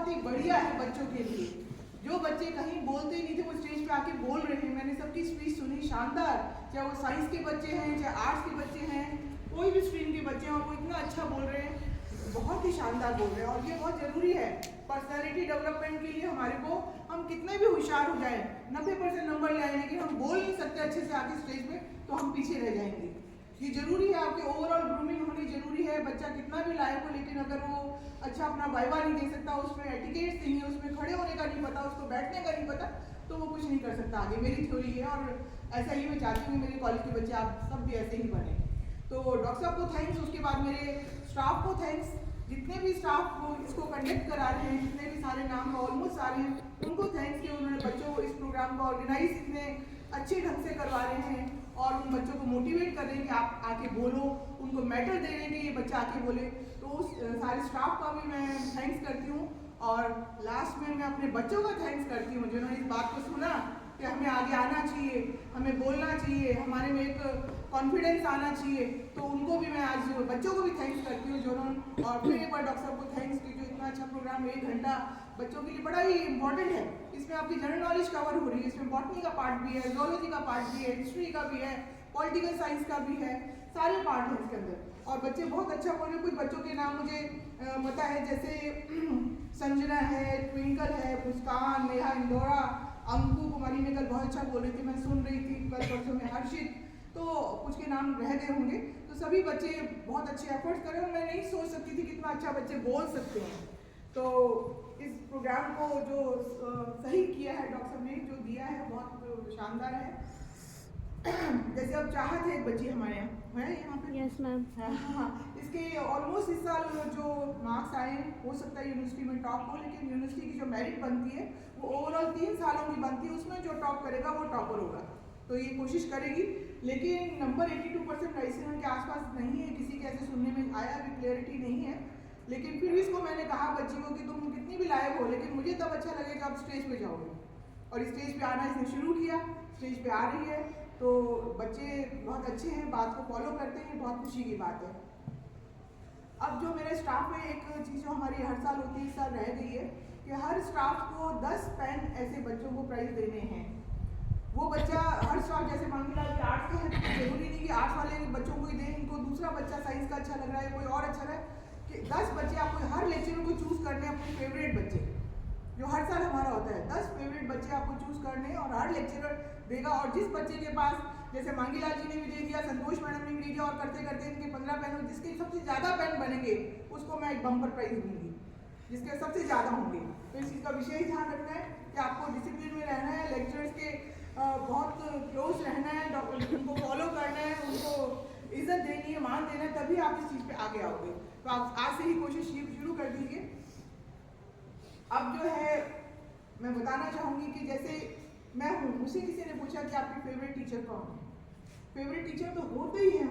बहुत ही बढ़िया है बच्चों के लिए। जो बच्चे कहीं बोलते ही नहीं थे वो स्टेज पे आके बोल रहे हैं। मैंने सबकी स्पीच सुनी, शानदार, चाहे वो साइंस के बच्चे हैं, चाहे आर्ट्स के बच्चे हैं, कोई भी स्ट्रीम के बच्चे हैं, और वो इतना अच्छा बोल रहे हैं, बहुत ही शानदार बोल रहे हैं। और ये बहुत ज़रूरी है पर्सनैलिटी डेवलपमेंट के लिए। हमारे को हम कितने भी होशियार हो जाए, 90% नंबर ले आए, लेकिन हम बोल नहीं सकते अच्छे से आके स्टेज पे, तो हम पीछे रह जाएंगे। ये जरूरी है, आपके ओवरऑल ग्रूमिंग होनी जरूरी है। बच्चा कितना भी लायक हो, लेकिन अगर वो अच्छा अपना वाइवा नहीं दे सकता, उसमें एटिकेट्स नहीं है, उसमें खड़े होने का नहीं पता, उसको बैठने का नहीं पता, तो वो कुछ नहीं कर सकता आगे। मेरी थ्योरी है, और ऐसा ही मैं चाहती हूँ मेरे कॉलेज के बच्चे आप सब भी ऐसे ही बने। तो डॉक्टर साहब को थैंक्स, उसके बाद मेरे स्टाफ को थैंक्स, जितने भी स्टाफ को इसको कंडक्ट करा रहे हैं, जितने भी सारे नाम है, ऑलमोस्ट सारे हैं, उनको थैंक्स कि उन्होंने बच्चों को इस प्रोग्राम को ऑर्गेनाइज इतने अच्छे ढंग से करवा रहे हैं, और उन बच्चों को मोटिवेट कर रहे हैं कि आप आके बोलो, उनको मैटर दे रहे हैं कि ये बच्चा आके बोले। तो उस सारे स्टाफ का भी मैं थैंक्स करती हूँ। और लास्ट में मैं अपने बच्चों का थैंक्स करती हूँ, जिन्होंने इस बात को सुना कि हमें आगे आना चाहिए, हमें बोलना चाहिए, हमारे में एक कॉन्फिडेंस आना चाहिए। तो उनको भी मैं आज बच्चों को भी थैंक्स करती हूँ, जिन्होंने, और फिर एक बार डॉक्टर साहब को थैंक्स की, जो इतना अच्छा प्रोग्राम 1 घंटा बच्चों के लिए बड़ा ही इंपॉर्टेंट है। इसमें आपकी जनरल नॉलेज कवर हो रही है, इसमें बॉटनी का पार्ट भी है, जूलॉजी का पार्ट भी है, हिस्ट्री का भी है, पॉलिटिकल साइंस का भी है, सारे पार्ट हैं इसके अंदर। और बच्चे बहुत अच्छा बोल रहे हैं। कुछ बच्चों के नाम मुझे पता है, जैसे संजना है, ट्विंकल है, मुस्कान, नेहा, इंदौरा, अंकु, कुमारी ने कल बहुत अच्छा बोल रही थी, मैं सुन रही थी कल परसों में, हर्षित, तो कुछ के नाम रह गए होंगे। तो सभी बच्चे बहुत अच्छे एफर्ट्स कर रहे हैं, और मैं नहीं सोच सकती थी कितना अच्छा बच्चे बोल सकते हैं। तो इस प्रोग्राम को जो सही किया है डॉक्टर साहब ने, जो दिया है, बहुत शानदार है। जैसे अब चाहत है एक बच्ची हमारे यहाँ है, यहाँ पे। Yes ma'am. हाँ, इसके ऑलमोस्ट इस साल जो मार्क्स आए, हो सकता है यूनिवर्सिटी में टॉप हो, लेकिन यूनिवर्सिटी की जो मेरिट बनती है वो ओवरऑल 3 सालों की बनती है, उसमें जो टॉप करेगा वो टॉपर होगा। तो ये कोशिश करेगी, लेकिन नंबर 82% राइसेना के आसपास नहीं है, किसी के ऐसे सुनने में आया, भी क्लियरिटी नहीं है। लेकिन फिर भी इसको मैंने कहा बच्ची को कि तुम कितनी भी लायक हो, लेकिन मुझे तब अच्छा लगेगा आप स्टेज पे जाओगे। और स्टेज पे आना इसने शुरू किया, स्टेज पे आ रही है, तो बच्चे बहुत अच्छे हैं, बात को फॉलो करते हैं, बहुत खुशी की बात है। अब जो मेरे स्टाफ में एक चीज़ जो हमारी हर साल होती है, इस साल रह गई है कि हर स्टाफ को 10 पेन ऐसे बच्चों को प्राइज देने हैं। वो बच्चा, हर स्टाफ, जैसे मांगीलाल के आर्ट्स के हैं, तो जरूरी नहीं कि आर्ट्स वाले बच्चों को ही दें, इनको दूसरा बच्चा साइंस का अच्छा लग रहा है, कोई और अच्छा रहा है, कि 10 बच्चे आपको हर लेक्चर को चूज करने, अपने फेवरेट बच्चे, जो हर साल हमारा होता है, 10 फेवरेट बच्चे आपको चूज करने, और हर लेक्चरर देगा। और जिस बच्चे के पास, जैसे मांगीलाल जी ने भी दे दिया, संतोष मैडम ने भी दे दिया, और करते करते इनके 15 पेन, जिसके सबसे ज़्यादा पेन बनेंगे उसको मैं एक बम्पर प्राइज दूंगी, जिसके सबसे ज़्यादा होंगे। तो इस चीज़ का विशेष ध्यान रखना है कि आपको डिसिप्लिन में रहना है, लेक्चर्स के बहुत क्लोज रहना है, उनको फॉलो करना है, उनको इज्जत देनी है, मान देना है, तभी आप इस चीज़ पे आगे आओगे। तो आप आज से ही कोशिश शुरू कर दीजिए। अब जो है मैं बताना चाहूँगी कि जैसे मैं हूँ, मुझसे किसी ने पूछा कि आपके फेवरेट टीचर कौन है। फेवरेट टीचर तो होते ही हैं,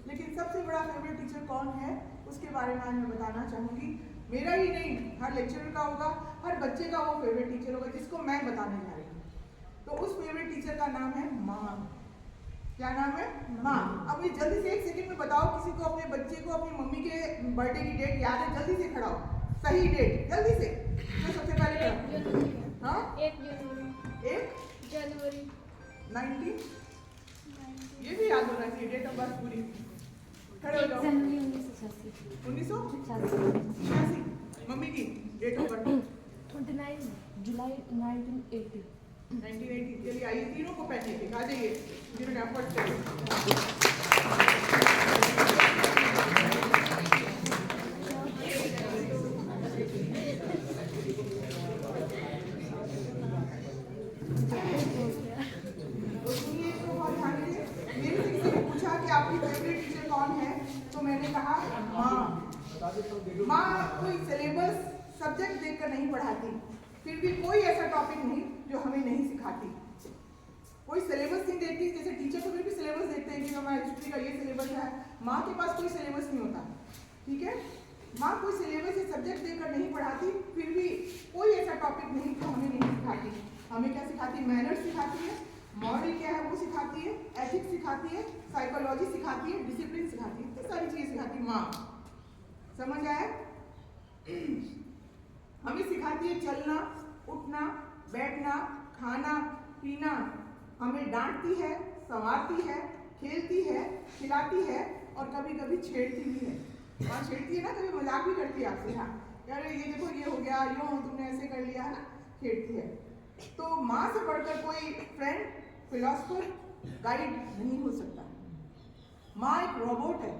लेकिन सबसे बड़ा फेवरेट टीचर कौन है उसके बारे में आज मैं बताना चाहूँगी। मेरा ही नहीं, हर लेक्चरर का होगा, हर बच्चे का वो फेवरेट टीचर होगा जिसको मैं बताने जा रही हूँ। तो उस फेवरेट टीचर का नाम है माँ। क्या नाम है? माँ। अब ये जल्दी से 1 सेकंड में बताओ, किसी को अपने बच्चे को अपनी मम्मी के बर्थडे की डेट याद है? जल्दी से खड़ा हो, सही डेट जल्दी से, जो सबसे पहले खड़ा। हाँ, 1 जनवरी 19, ये भी याद होना चाहिए, डेट ऑफ बर्थ पूरी। खड़े हो जाओ। 1986। मम्मी की डेट ऑफ बर्थ 29 जुलाई 1980। 1980। चलिए आइए, तीनों को पहने थे, आ जाइए जिन्होंने एफर्ट किया। आपकी फेवरेट टीचर कौन है, तो मैंने कहा माँ। माँ कोई सिलेबस सब्जेक्ट देखकर नहीं पढ़ाती, फिर भी कोई ऐसा टॉपिक नहीं जो हमें नहीं सिखाती। कोई सिलेबस नहीं देखती, जैसे टीचर तो फिर भी सिलेबस देखते हैं कि हमारा हिस्ट्री का ये सिलेबस है, माँ के पास कोई सिलेबस नहीं होता, ठीक है। माँ कोई सिलेबस या सब्जेक्ट देकर नहीं पढ़ाती, फिर भी कोई ऐसा टॉपिक नहीं जो हमें नहीं सिखाती। हमें क्या सिखाती? मैनर्स सिखाती है, मॉरल क्या है वो सिखाती है, एथिक्स सिखाती है, साइकोलॉजी सिखाती है, डिसिप्लिन सिखाती है, इतनी सारी चीजें सिखाती है माँ। समझ आया? हमें सिखाती है चलना, उठना, बैठना, खाना, पीना। हमें डांटती है, संवारती है, खेलती है, खिलाती है और कभी कभी छेड़ती भी है। माँ छेड़ती है ना, कभी मजाक भी करती है आपसे। हाँ यार ये देखो ये हो गया, यूँ तुमने ऐसे कर लिया है ना, छेड़ती है। तो माँ से बढ़कर कोई फ्रेंड, फिलोसफर, गाइड नहीं हो सकता। माँ एक रोबोट है।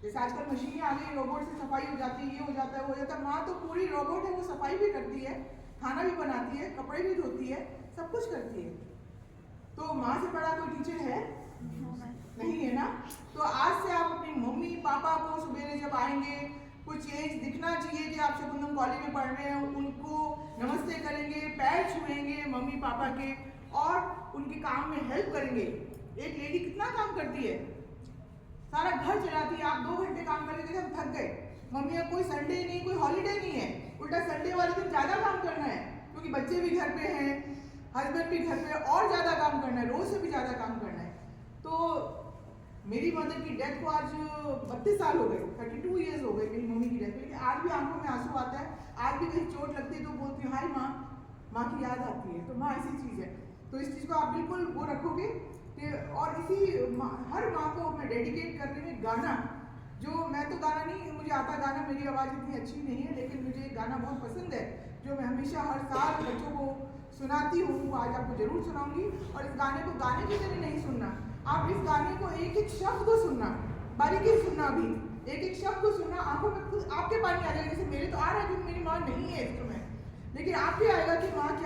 जैसे आजकल मशीनें आ गई, रोबोट से सफाई हो जाती है, ये हो जाता है, वो हो जाता है। माँ तो पूरी रोबोट है, वो सफाई भी करती है, खाना भी बनाती है, कपड़े भी धोती है, सब कुछ करती है। तो माँ से बड़ा कोई टीचर है? नहीं है ना। तो आज से आप अपनी मम्मी पापा को सवेरे जब आएंगे, कुछ चेंज दिखना चाहिए कि आप शकुंतलम कॉलेज में पढ़ रहे हैं, उनको नमस्ते करेंगे, पैर छुएंगे मम्मी पापा के और उनके काम में हेल्प करेंगे। एक लेडी कितना काम करती है, सारा घर चलाती है। आप 2 घंटे काम करके देखिए, हम थक गए। मम्मी कोई संडे नहीं, कोई हॉलीडे नहीं है, उल्टा संडे वाले दिन ज़्यादा काम करना है क्योंकि बच्चे भी घर पे हैं, हस्बैंड भी घर पे है, और ज़्यादा काम करना है, रोज़ से भी ज़्यादा काम करना है। तो मेरी मदर की डेथ को आज 32 साल हो गए, 32 ईयर्स हो गए मेरी मम्मी की डेथ में, लेकिन आज भी आंखों में आंसू आता है। आज भी कहीं चोट लगती है तो बोलती हूँ हाय माँ, माँ की याद आती है। तो माँ ऐसी चीज़ है। तो इस चीज़ को आप बिल्कुल वो रखोगे कि, और इसी हर माँ को मैं डेडिकेट कर रही हूँ गाना। जो मैं तो गाना नहीं मुझे आता गाना, मेरी आवाज़ इतनी अच्छी नहीं है, लेकिन मुझे गाना बहुत पसंद है जो मैं हमेशा हर साल बच्चों को सुनाती हूँ। वो आज आपको जरूर सुनाऊंगी। और इस गाने को गाने की तरह नहीं सुनना, आप इस गाने को एक एक शब्द को सुनना, बारीकी से सुनना, भी एक एक शब्द को सुनना। आंखों में खुद आपके पानी आ जाएगा। जैसे मेरे तो आ रहा है क्योंकि मेरी माँ नहीं है इंस्ट्रूमेंट, लेकिन आपके आएगा कि माँ क्या